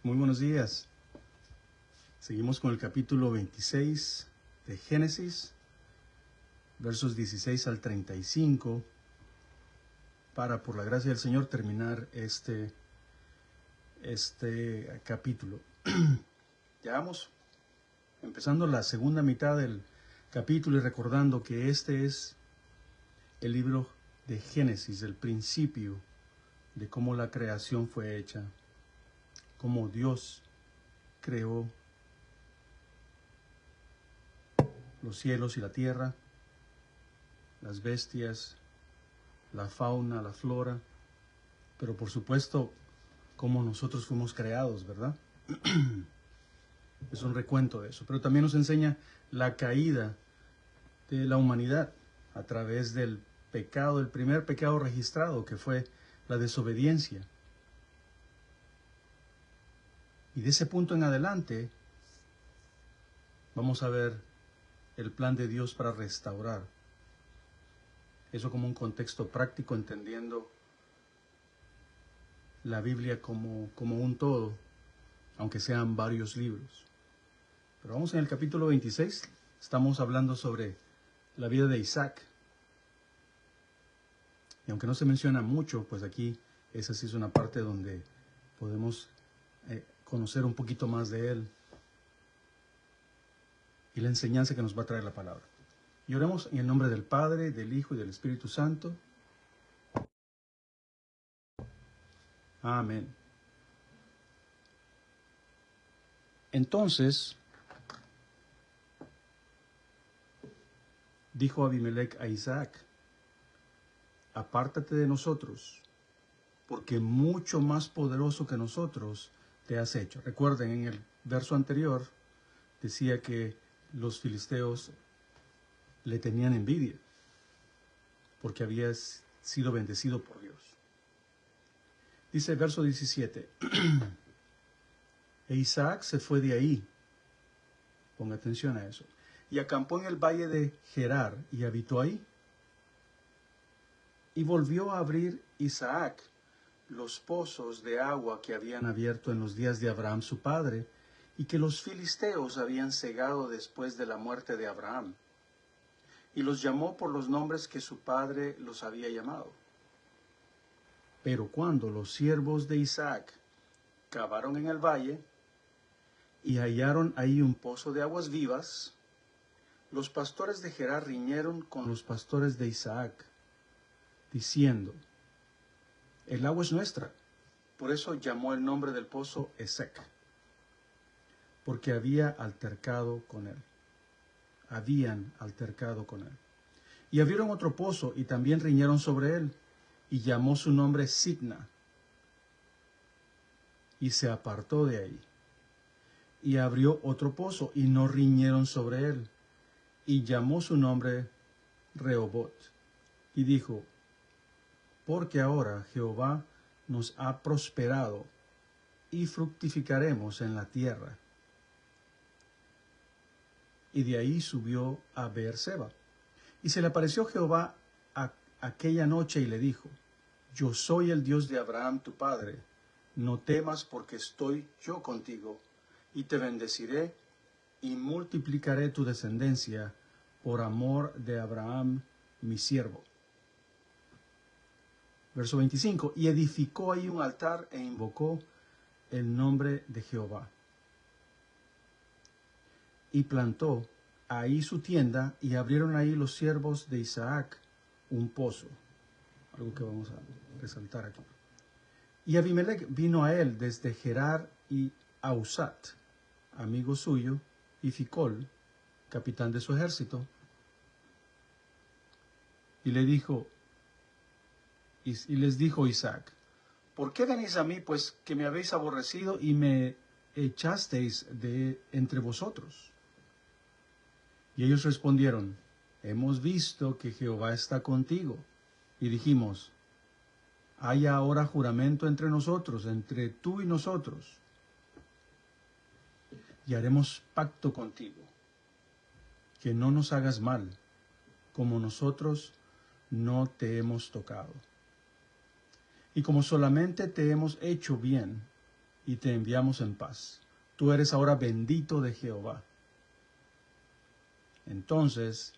Muy buenos días. Seguimos con el capítulo 26 de Génesis, versos 16 al 35, para, por la gracia del Señor, terminar este capítulo. Ya vamos empezando la segunda mitad del capítulo y recordando que este es el libro de Génesis, el principio de cómo la creación fue hecha, cómo Dios creó los cielos y la tierra, las bestias, la fauna, la flora, pero por supuesto, cómo nosotros fuimos creados, ¿verdad? Es un recuento de eso, pero también nos enseña la caída de la humanidad a través del pecado, el primer pecado registrado, que fue la desobediencia. Y de ese punto en adelante, vamos a ver el plan de Dios para restaurar. Eso como un contexto práctico, entendiendo la Biblia como un todo, aunque sean varios libros. Pero vamos en el capítulo 26, estamos hablando sobre la vida de Isaac. Y aunque no se menciona mucho, pues aquí esa sí es una parte donde podemos conocer un poquito más de él y la enseñanza que nos va a traer la palabra. Y oremos en el nombre del Padre, del Hijo y del Espíritu Santo. Amén. Entonces dijo Abimelech a Isaac: apártate de nosotros, porque mucho más poderoso que nosotros te has hecho. Recuerden, en el verso anterior decía que los filisteos le tenían envidia, porque había sido bendecido por Dios. Dice el verso 17, e Isaac se fue de ahí, ponga atención a eso, y acampó en el valle de Gerar y habitó ahí. Y volvió a abrir Isaac los pozos de agua que habían abierto en los días de Abraham su padre, y que los filisteos habían cegado después de la muerte de Abraham. Y los llamó por los nombres que su padre los había llamado. Pero cuando los siervos de Isaac cavaron en el valle y hallaron ahí un pozo de aguas vivas, los pastores de Gerar riñeron con los pastores de Isaac, diciendo: el agua es nuestra. Por eso llamó el nombre del pozo Esek, porque habían altercado con él. Y abrieron otro pozo y también riñeron sobre él, y llamó su nombre Sitna, y se apartó de ahí. Y abrió otro pozo y no riñeron sobre él, y llamó su nombre Rehobot, y dijo: porque ahora Jehová nos ha prosperado y fructificaremos en la tierra. Y de ahí subió a Beerseba. Y se le apareció Jehová aquella noche y le dijo: yo soy el Dios de Abraham tu padre, no temas, porque estoy yo contigo, y te bendeciré y multiplicaré tu descendencia por amor de Abraham mi siervo. Verso 25, y edificó ahí un altar e invocó el nombre de Jehová. Y plantó ahí su tienda, y abrieron ahí los siervos de Isaac un pozo. Algo que vamos a resaltar aquí. Y Abimelech vino a él desde Gerar y Ausat, amigo suyo, y Ficol, capitán de su ejército, y le dijo, y les dijo Isaac: ¿por qué venís a mí, pues que me habéis aborrecido y me echasteis de entre vosotros? Y ellos respondieron: hemos visto que Jehová está contigo, y dijimos: haya ahora juramento entre nosotros, entre tú y nosotros, y haremos pacto contigo, que no nos hagas mal, como nosotros no te hemos tocado. Y como solamente te hemos hecho bien, y te enviamos en paz. Tú eres ahora bendito de Jehová. Entonces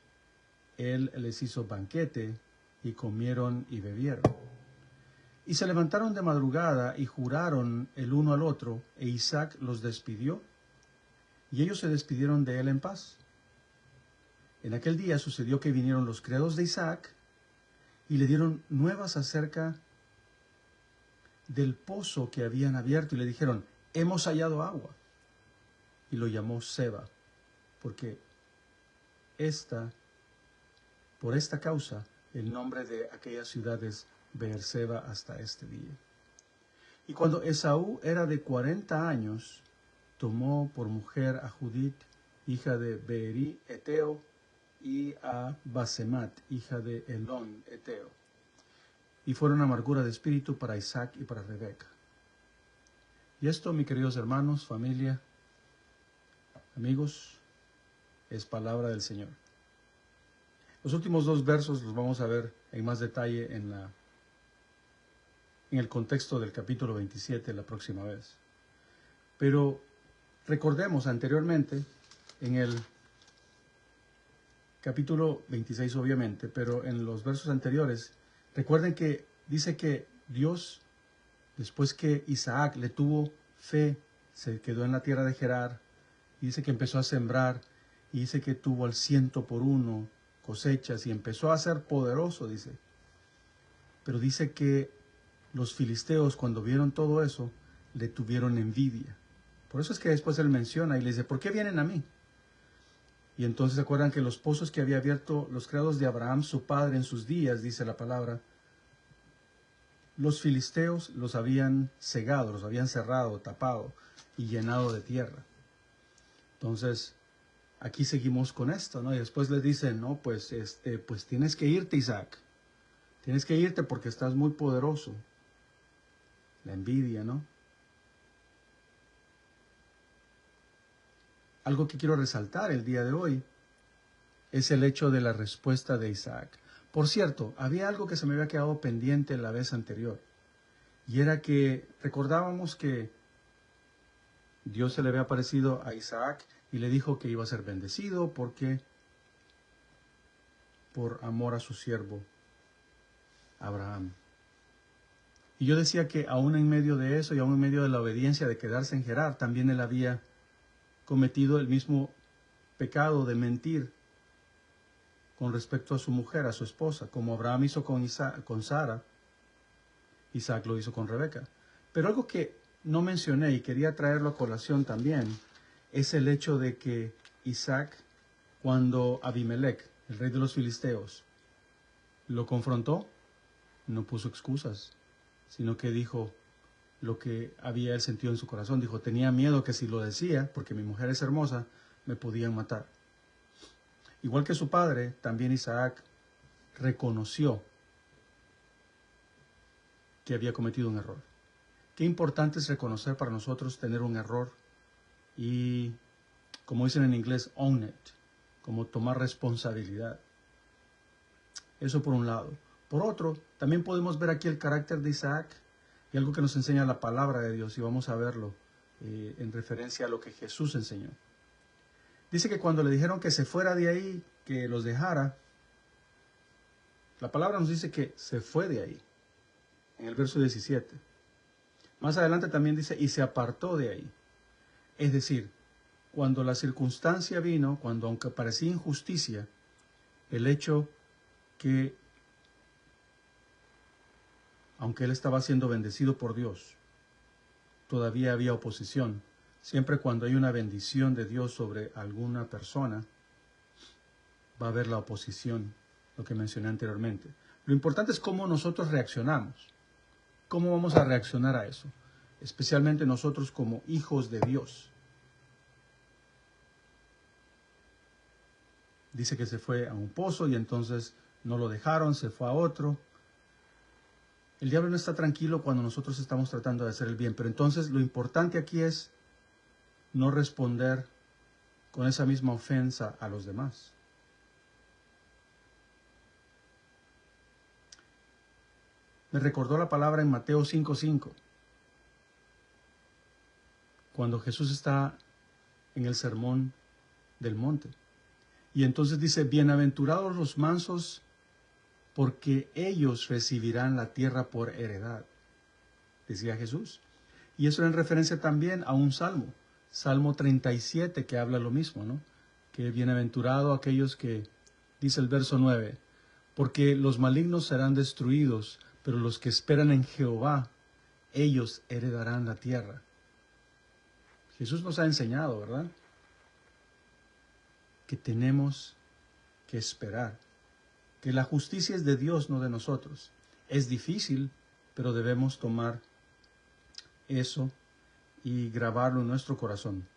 él les hizo banquete y comieron y bebieron. Y se levantaron de madrugada y juraron el uno al otro, e Isaac los despidió, y ellos se despidieron de él en paz. En aquel día sucedió que vinieron los criados de Isaac y le dieron nuevas acerca del pozo que habían abierto, y le dijeron: hemos hallado agua. Y lo llamó Seba, porque por esta causa el nombre de aquella ciudad es Beerseba hasta este día. Y cuando Esaú era de 40 años, tomó por mujer a Judith, hija de Beeri Eteo, y a Basemat, hija de Elón Eteo. Y fueron amargura de espíritu para Isaac y para Rebeca. Y esto, mis queridos hermanos, familia, amigos, es palabra del Señor. Los últimos 2 versos los vamos a ver en más detalle en el contexto del capítulo 27 la próxima vez. Pero recordemos anteriormente, en el capítulo 26 obviamente, pero en los versos anteriores, recuerden que dice que Dios, después que Isaac le tuvo fe, se quedó en la tierra de Gerar, y dice que empezó a sembrar, y dice que tuvo al 100 por 1 cosechas, y empezó a ser poderoso, dice. Pero dice que los filisteos, cuando vieron todo eso, le tuvieron envidia. Por eso es que después él menciona y le dice: ¿por qué vienen a mí? Y entonces se acuerdan que los pozos que había abierto los criados de Abraham, su padre, en sus días, dice la palabra, los filisteos los habían cegado, los habían cerrado, tapado y llenado de tierra. Entonces, aquí seguimos con esto, ¿no? Y después les dicen: no, pues tienes que irte, Isaac. Tienes que irte porque estás muy poderoso. La envidia, ¿no? Algo que quiero resaltar el día de hoy es el hecho de la respuesta de Isaac. Por cierto, había algo que se me había quedado pendiente la vez anterior, y era que recordábamos que Dios se le había aparecido a Isaac y le dijo que iba a ser bendecido porque por amor a su siervo Abraham. Y yo decía que aún en medio de eso y aún en medio de la obediencia de quedarse en Gerar, también él había cometido el mismo pecado de mentir con respecto a su mujer, a su esposa, como Abraham hizo con Sara, Isaac lo hizo con Rebeca. Pero algo que no mencioné y quería traerlo a colación también es el hecho de que Isaac, cuando Abimelech, el rey de los filisteos, lo confrontó, no puso excusas, sino que dijo lo que había él sentido en su corazón. Dijo: tenía miedo que si lo decía, porque mi mujer es hermosa, me podían matar. Igual que su padre, también Isaac reconoció que había cometido un error. Qué importante es reconocer para nosotros tener un error y, como dicen en inglés, own it, como tomar responsabilidad. Eso por un lado. Por otro, también podemos ver aquí el carácter de Isaac y algo que nos enseña la palabra de Dios, y vamos a verlo en referencia a lo que Jesús enseñó. Dice que cuando le dijeron que se fuera de ahí, que los dejara, la palabra nos dice que se fue de ahí, en el verso 17. Más adelante también dice: y se apartó de ahí. Es decir, cuando la circunstancia vino, cuando aunque parecía injusticia, el hecho que, aunque él estaba siendo bendecido por Dios, todavía había oposición. Siempre cuando hay una bendición de Dios sobre alguna persona, va a haber la oposición, lo que mencioné anteriormente. Lo importante es cómo nosotros reaccionamos. ¿Cómo vamos a reaccionar a eso? Especialmente nosotros como hijos de Dios. Dice que se fue a un pozo y entonces no lo dejaron, se fue a otro. El diablo no está tranquilo cuando nosotros estamos tratando de hacer el bien, pero entonces lo importante aquí es no responder con esa misma ofensa a los demás. Me recordó la palabra en Mateo 5:5. cuando Jesús está en el sermón del monte. Y entonces dice, bienaventurados los mansos, porque ellos recibirán la tierra por heredad, decía Jesús. Y eso en referencia también a un salmo, Salmo 37, que habla lo mismo, ¿no? Que bienaventurado aquellos que, dice el verso 9, porque los malignos serán destruidos, pero los que esperan en Jehová, ellos heredarán la tierra. Jesús nos ha enseñado, ¿verdad?, que tenemos que esperar, que la justicia es de Dios, no de nosotros. Es difícil, pero debemos tomar eso y grabarlo en nuestro corazón.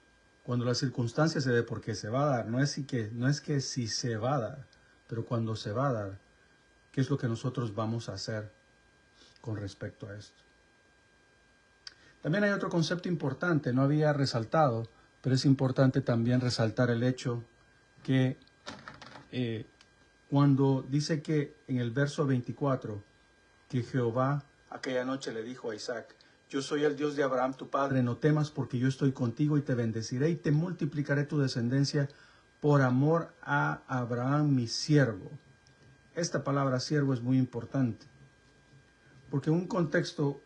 Cuando la circunstancia se dé, porque se va a dar, no es que si se va a dar, pero cuando se va a dar, ¿qué es lo que nosotros vamos a hacer con respecto a esto? También hay otro concepto importante, no había resaltado, pero es importante también resaltar el hecho que cuando dice que en el verso 24, que Jehová aquella noche le dijo a Isaac, yo soy el Dios de Abraham tu padre, no temas porque yo estoy contigo y te bendeciré y te multiplicaré tu descendencia por amor a Abraham mi siervo. Esta palabra siervo es muy importante, porque en un contexto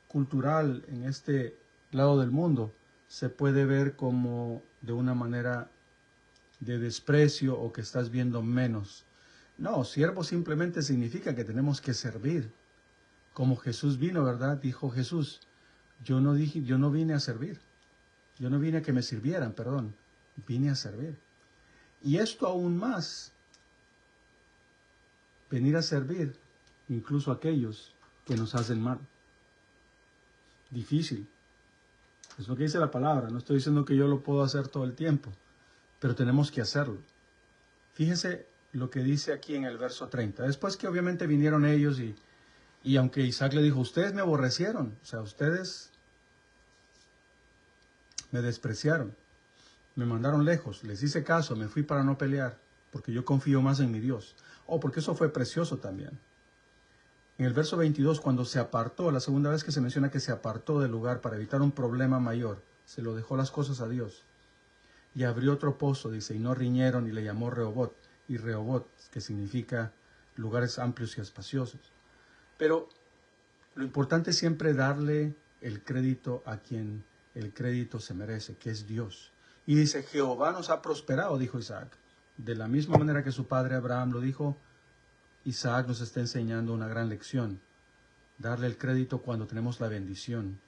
cultural en este lado del mundo se puede ver como de una manera de desprecio o que estás viendo menos. No, siervo simplemente significa que tenemos que servir. Como Jesús vino, ¿verdad? Dijo Jesús, yo no vine a servir. Yo no vine a que me sirvieran, perdón. Vine a servir. Y esto aún más, venir a servir incluso a aquellos que nos hacen mal. Difícil. Es lo que dice la palabra. No estoy diciendo que yo lo puedo hacer todo el tiempo, pero tenemos que hacerlo. Fíjese lo que dice aquí en el verso 30. Después que obviamente vinieron ellos y aunque Isaac le dijo, ustedes me aborrecieron, o sea, ustedes me despreciaron, me mandaron lejos, les hice caso, me fui para no pelear, porque yo confío más en mi Dios. Porque eso fue precioso también. En el verso 22, cuando se apartó, la segunda vez que se menciona que se apartó del lugar para evitar un problema mayor, se lo dejó las cosas a Dios. Y abrió otro pozo, dice, y no riñeron, y le llamó Rehobot, y Rehobot, que significa lugares amplios y espaciosos. Pero lo importante es siempre darle el crédito a quien el crédito se merece, que es Dios. Y dice, Jehová nos ha prosperado, dijo Isaac. De la misma manera que su padre Abraham lo dijo, Isaac nos está enseñando una gran lección. Darle el crédito cuando tenemos la bendición.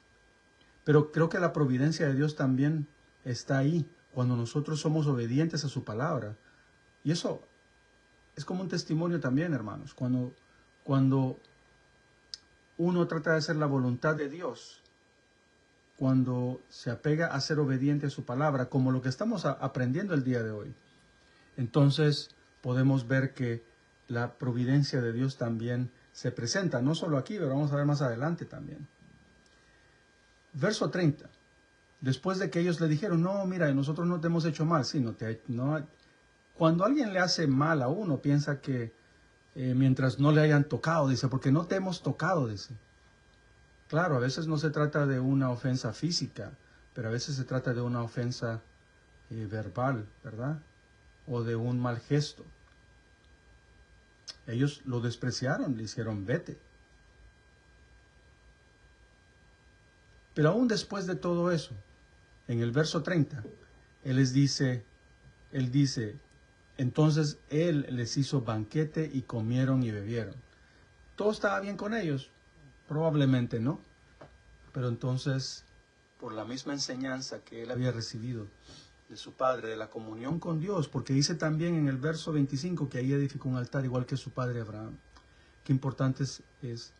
Pero creo que la providencia de Dios también está ahí, cuando nosotros somos obedientes a su palabra. Y eso es como un testimonio también, hermanos. Cuando uno trata de hacer la voluntad de Dios, cuando se apega a ser obediente a su palabra, como lo que estamos aprendiendo el día de hoy, entonces podemos ver que la providencia de Dios también se presenta, no solo aquí, pero vamos a ver más adelante también. Verso 30. Después de que ellos le dijeron, no, mira, nosotros no te hemos hecho mal. Sí, cuando alguien le hace mal a uno, piensa que mientras no le hayan tocado, dice, porque no te hemos tocado, dice. Claro, a veces no se trata de una ofensa física, pero a veces se trata de una ofensa verbal, ¿verdad? O de un mal gesto. Ellos lo despreciaron, le hicieron vete. Pero aún después de todo eso, en el verso 30, él dice, entonces él les hizo banquete y comieron y bebieron. ¿Todo estaba bien con ellos? Probablemente no. Pero entonces, por la misma enseñanza que él había recibido de su padre, de la comunión con Dios, porque dice también en el verso 25 que ahí edificó un altar igual que su padre Abraham. Qué importante es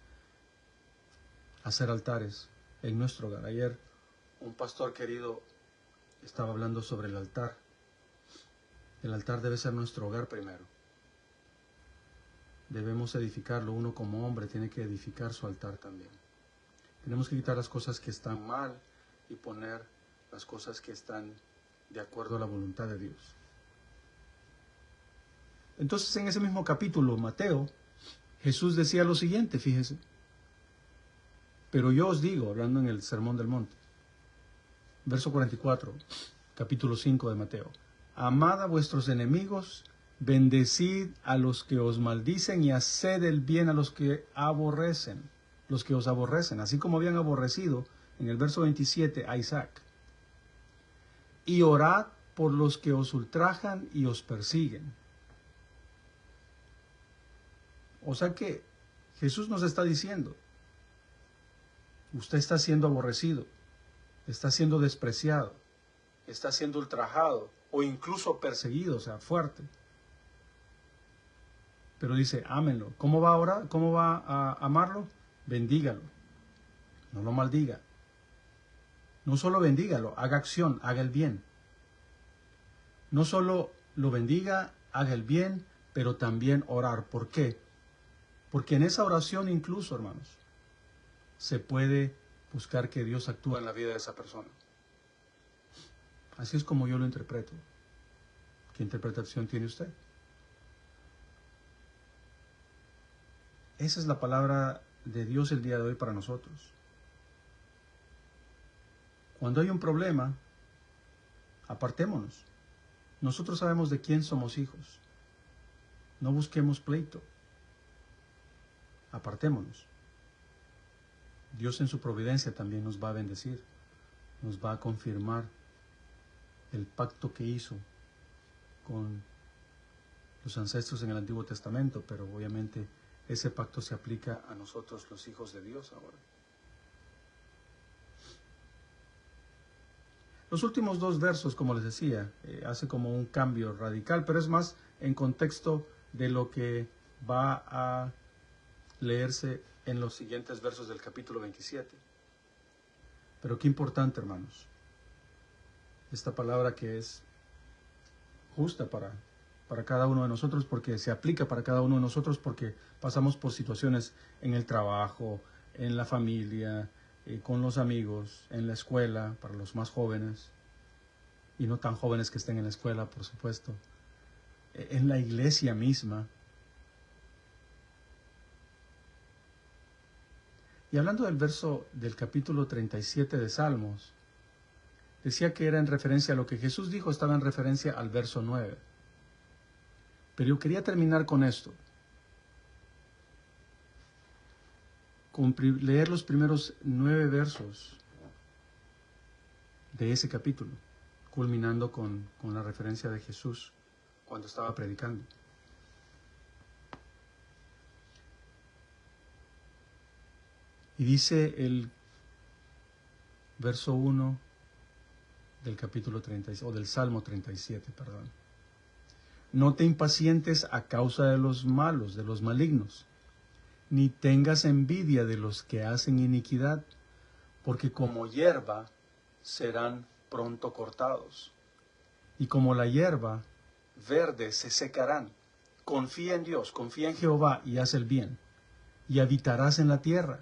hacer altares en nuestro hogar. Ayer un pastor querido estaba hablando sobre el altar. El altar debe ser nuestro hogar primero. Debemos edificarlo. Uno como hombre tiene que edificar su altar también. Tenemos que quitar las cosas que están mal y poner las cosas que están de acuerdo a la voluntad de Dios. Entonces en ese mismo capítulo, Mateo, Jesús decía lo siguiente, fíjese. Pero yo os digo, hablando en el Sermón del Monte, Verso 44, capítulo 5 de Mateo. Amad a vuestros enemigos, bendecid a los que os maldicen y haced el bien a los que os aborrecen, así como habían aborrecido en el verso 27 a Isaac. Y orad por los que os ultrajan y os persiguen. O sea que Jesús nos está diciendo, usted está siendo aborrecido, está siendo despreciado, está siendo ultrajado o incluso perseguido, o sea, fuerte. Pero dice, ámenlo. ¿Cómo va a orar? ¿Cómo va a amarlo? Bendígalo. No lo maldiga. No solo bendígalo, haga acción, haga el bien. No solo lo bendiga, haga el bien, pero también orar. ¿Por qué? Porque en esa oración incluso, hermanos, se puede buscar que Dios actúe en la vida de esa persona. Así es como yo lo interpreto. ¿Qué interpretación tiene usted? Esa es la palabra de Dios el día de hoy para nosotros. Cuando hay un problema, apartémonos. Nosotros sabemos de quién somos hijos. No busquemos pleito. Apartémonos. Dios en su providencia también nos va a bendecir. Nos va a confirmar el pacto que hizo con los ancestros en el Antiguo Testamento, pero obviamente ese pacto se aplica a nosotros los hijos de Dios ahora. Los últimos dos versos, como les decía, hace como un cambio radical, pero es más en contexto de lo que va a leerse en los siguientes versos del capítulo 27. Pero qué importante, hermanos, esta palabra que es justa para cada uno de nosotros, porque se aplica para cada uno de nosotros, porque pasamos por situaciones en el trabajo, en la familia, con los amigos, en la escuela, para los más jóvenes, y no tan jóvenes que estén en la escuela, por supuesto, en la iglesia misma. Y hablando del verso del capítulo 37 de Salmos, decía que era en referencia a lo que Jesús dijo, estaba en referencia al verso 9. Pero yo quería terminar con esto, con leer los primeros 9 versos de ese capítulo, culminando con la referencia de Jesús cuando estaba predicando. Y dice el verso 1 del capítulo 37, o del Salmo 37, perdón. No te impacientes a causa de los malos, de los malignos, ni tengas envidia de los que hacen iniquidad, porque como hierba serán pronto cortados, y como la hierba verde se secarán. Confía en Dios, confía en Jehová y haz el bien, y habitarás en la tierra,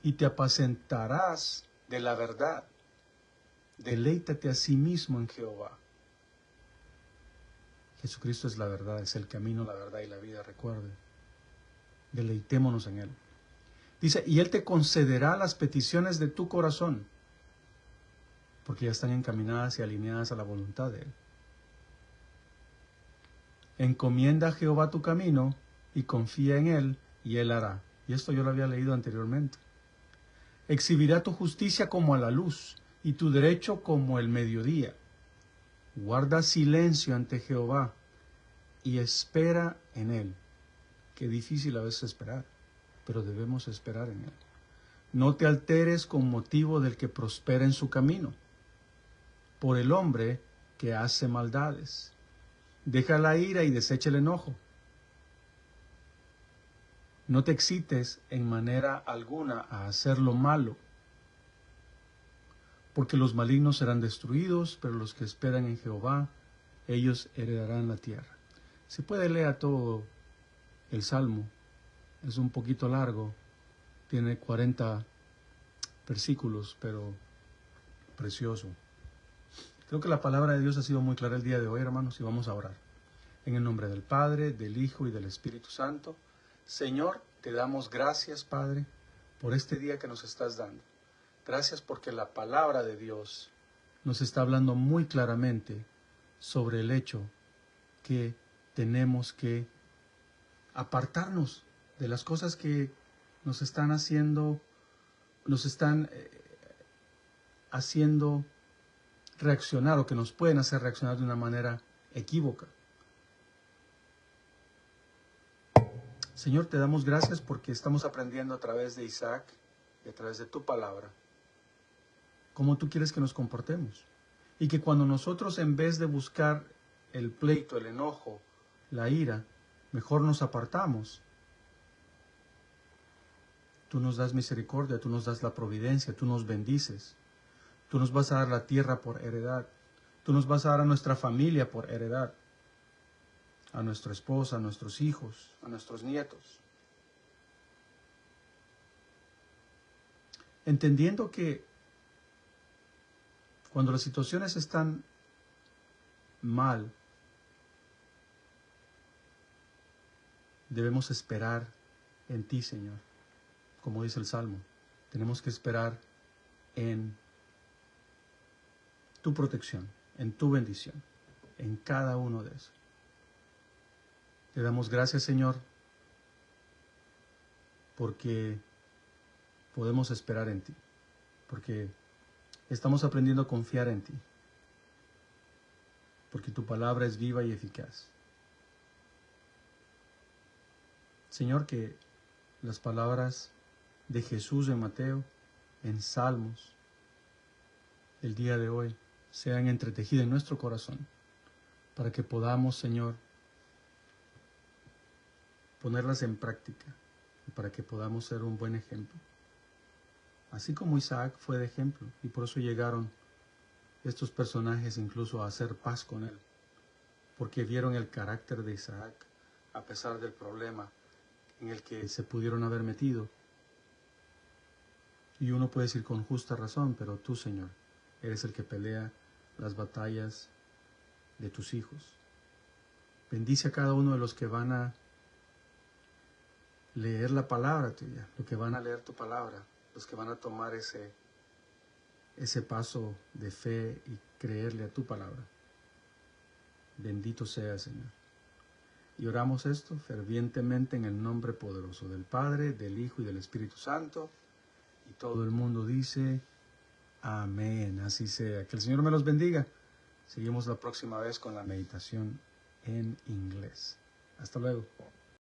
y te apacentarás de la verdad. Deleítate a sí mismo en Jehová. Jesucristo es la verdad, es el camino, la verdad y la vida, recuerde. Deleitémonos en Él. Dice, y Él te concederá las peticiones de tu corazón, porque ya están encaminadas y alineadas a la voluntad de Él. Encomienda a Jehová tu camino y confía en Él, y Él hará. Y esto yo lo había leído anteriormente. Exhibirá tu justicia como a la luz, y tu derecho como el mediodía. Guarda silencio ante Jehová, y espera en Él. Qué difícil a veces esperar, pero debemos esperar en Él. No te alteres con motivo del que prospera en su camino, por el hombre que hace maldades. Deja la ira y desecha el enojo. No te excites en manera alguna a hacer lo malo, porque los malignos serán destruidos, pero los que esperan en Jehová, ellos heredarán la tierra. Se puede leer todo el Salmo, es un poquito largo, tiene 40 versículos, pero precioso. Creo que la palabra de Dios ha sido muy clara el día de hoy, hermanos, y vamos a orar. En el nombre del Padre, del Hijo y del Espíritu Santo. Señor, te damos gracias, Padre, por este día que nos estás dando. Gracias porque la palabra de Dios nos está hablando muy claramente sobre el hecho que tenemos que apartarnos de las cosas que nos están haciendo reaccionar o que nos pueden hacer reaccionar de una manera equívoca. Señor, te damos gracias porque estamos aprendiendo a través de Isaac y a través de tu palabra cómo tú quieres que nos comportemos. Y que cuando nosotros, en vez de buscar el pleito, el enojo, la ira, mejor nos apartamos, tú nos das misericordia, tú nos das la providencia, tú nos bendices. Tú nos vas a dar la tierra por heredad. Tú nos vas a dar a nuestra familia por heredad. A nuestra esposa, a nuestros hijos, a nuestros nietos. Entendiendo que cuando las situaciones están mal, debemos esperar en ti, Señor. Como dice el Salmo, tenemos que esperar en tu protección, en tu bendición, en cada uno de esos. Te damos gracias, Señor, porque podemos esperar en ti, porque estamos aprendiendo a confiar en ti, porque tu palabra es viva y eficaz. Señor, que las palabras de Jesús en Mateo, en Salmos, el día de hoy, sean entretejidas en nuestro corazón, para que podamos, Señor, ponerlas en práctica, y para que podamos ser un buen ejemplo. Así como Isaac fue de ejemplo, y por eso llegaron estos personajes incluso a hacer paz con él, porque vieron el carácter de Isaac, a pesar del problema en el que se pudieron haber metido. Y uno puede decir con justa razón, pero tú, Señor, eres el que pelea las batallas de tus hijos. Bendice a cada uno de los que van a leer la palabra tuya, los que van a leer tu palabra, los que van a tomar ese paso de fe y creerle a tu palabra. Bendito sea, Señor. Y oramos esto fervientemente en el nombre poderoso del Padre, del Hijo y del Espíritu Santo. Y todo el mundo dice, amén, así sea. Que el Señor me los bendiga. Seguimos la próxima vez con la meditación en inglés. Hasta luego.